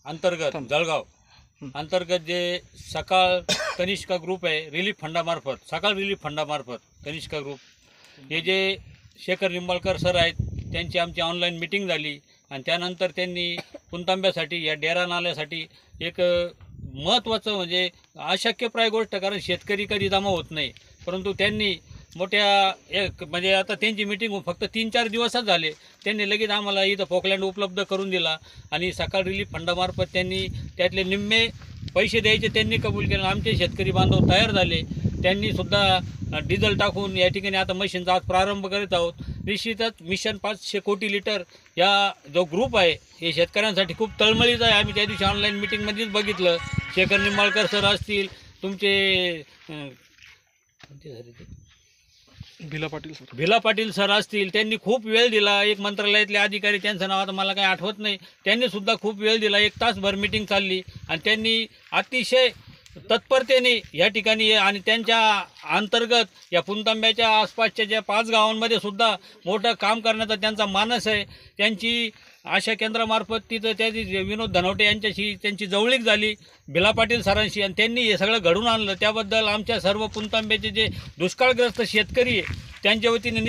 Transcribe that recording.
अंतर्गत जळगाव अंतर्गत जे सकाळ कनिष्का ग्रुप आहे, रिलीफ फंडामार्फत, सकाळ रिलीफ फंडामार्फत कनिष्का ग्रुप, हे जे शेखर निंबाळकर सर आहेत, त्यांची आमची ऑनलाईन मिटिंग झाली आणि त्यानंतर त्यांनी पुणतांब्यासाठी या डेरा नाल्यासाठी एक महत्त्वाचं म्हणजे अशक्यप्राय गोष्ट, कारण शेतकरी कधी जमा होत नाही, परंतु त्यांनी मोठ्या एक म्हणजे आता त्यांची मिटिंग फक्त 3-4 दिवसच झाले, त्यांनी लगेच आम्हाला इथं पोकलँड उपलब्ध करून दिला आणि सकाळ रिलीफ फंडामार्फत त्यांनी त्यातले निम्मे पैसे द्यायचे त्यांनी कबूल केलं. आमचे शेतकरी बांधव तयार झाले, त्यांनीसुद्धा डिझेल टाकून या ठिकाणी आता मशीनचा आज प्रारंभ करीत आहोत. निश्चितच मिशन 500 कोटी लिटर या जो ग्रुप आहे हे शेतकऱ्यांसाठी खूप तळमळीचं आहे. आम्ही त्या दिवशी ऑनलाईन मिटिंगमध्येच बघितलं, शेखर निंबाळकर सर असतील, तुमचे भिला पाटील सर असतील, त्यांनी खूप वेळ दिला. एक मंत्रालयातले अधिकारी, त्यांचं नाव आता मला काही आठवत नाही, त्यांनीसुद्धा खूप वेळ दिला. 1 तासभर मिटिंग चालली आणि त्यांनी अतिशय तत्परतेने या ठिकाणी आणि त्यांच्या अंतर्गत या पुणतांब्याच्या आसपासच्या ज्या 5 गावांमध्ये सुद्धा मोठं काम करण्याचा त्यांचा मानस आहे. त्यांची आशा केंद्रामार्फत तिथं त्याची विनोद धनवटे यांच्याशी त्यांची जवळीक झाली, भिला पाटील सरांशी, आणि त्यांनी हे सगळं घडून आणलं. त्याबद्दल आमच्या सर्व पुणतांब्याचे जे दुष्काळग्रस्त शेतकरी आहे त्यांच्या वतीने